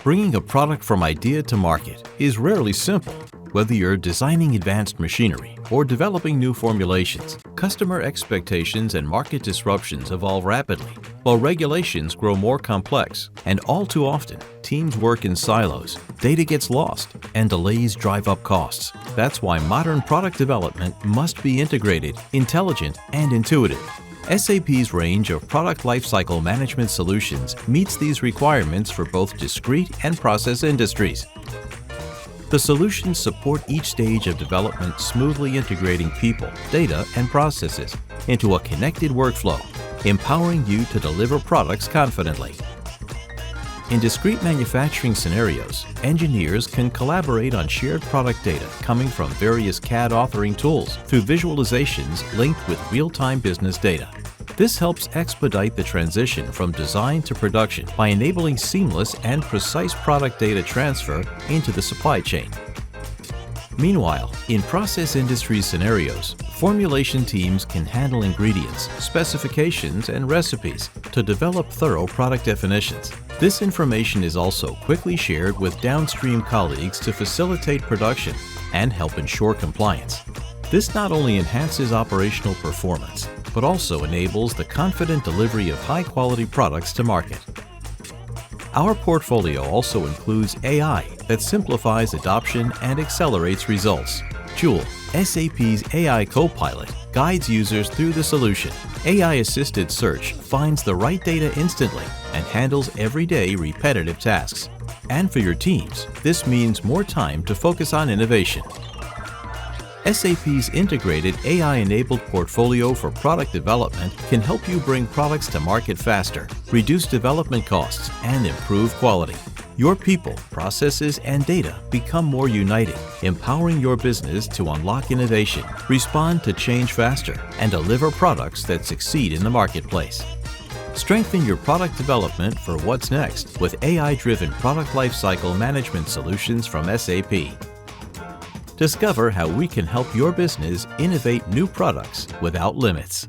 Bringing a product from idea to market is rarely simple. Whether you're designing advanced machinery or developing new formulations, customer expectations and market disruptions evolve rapidly, while regulations grow more complex, and all too often, teams work in silos, data gets lost, and delays drive up costs. That's why modern product development must be integrated, intelligent, and intuitive. SAP's range of product lifecycle management solutions meets these requirements for both discrete and process industries. The solutions support each stage of development, smoothly integrating people, data, and processes into a connected workflow, empowering you to deliver products confidently. In discrete manufacturing scenarios, engineers can collaborate on shared product data coming from various CAD authoring tools through visualizations linked with real-time business data. This helps expedite the transition from design to production by enabling seamless and precise product data transfer into the supply chain. Meanwhile, in process industry scenarios, formulation teams can handle ingredients, specifications, and recipes to develop thorough product definitions. This information is also quickly shared with downstream colleagues to facilitate production and help ensure compliance. This not only enhances operational performance, but also enables the confident delivery of high-quality products to market. Our portfolio also includes AI that simplifies adoption and accelerates results. Joule, SAP's AI co-pilot, guides users through the solution. AI-assisted search finds the right data instantly and handles everyday repetitive tasks. And for your teams, this means more time to focus on innovation. SAP's integrated AI-enabled portfolio for product development can help you bring products to market faster, reduce development costs, and improve quality. Your people, processes, and data become more united, empowering your business to unlock innovation, respond to change faster, and deliver products that succeed in the marketplace. Strengthen your product development for what's next with AI-driven product lifecycle management solutions from SAP. Discover how we can help your business innovate new products without limits.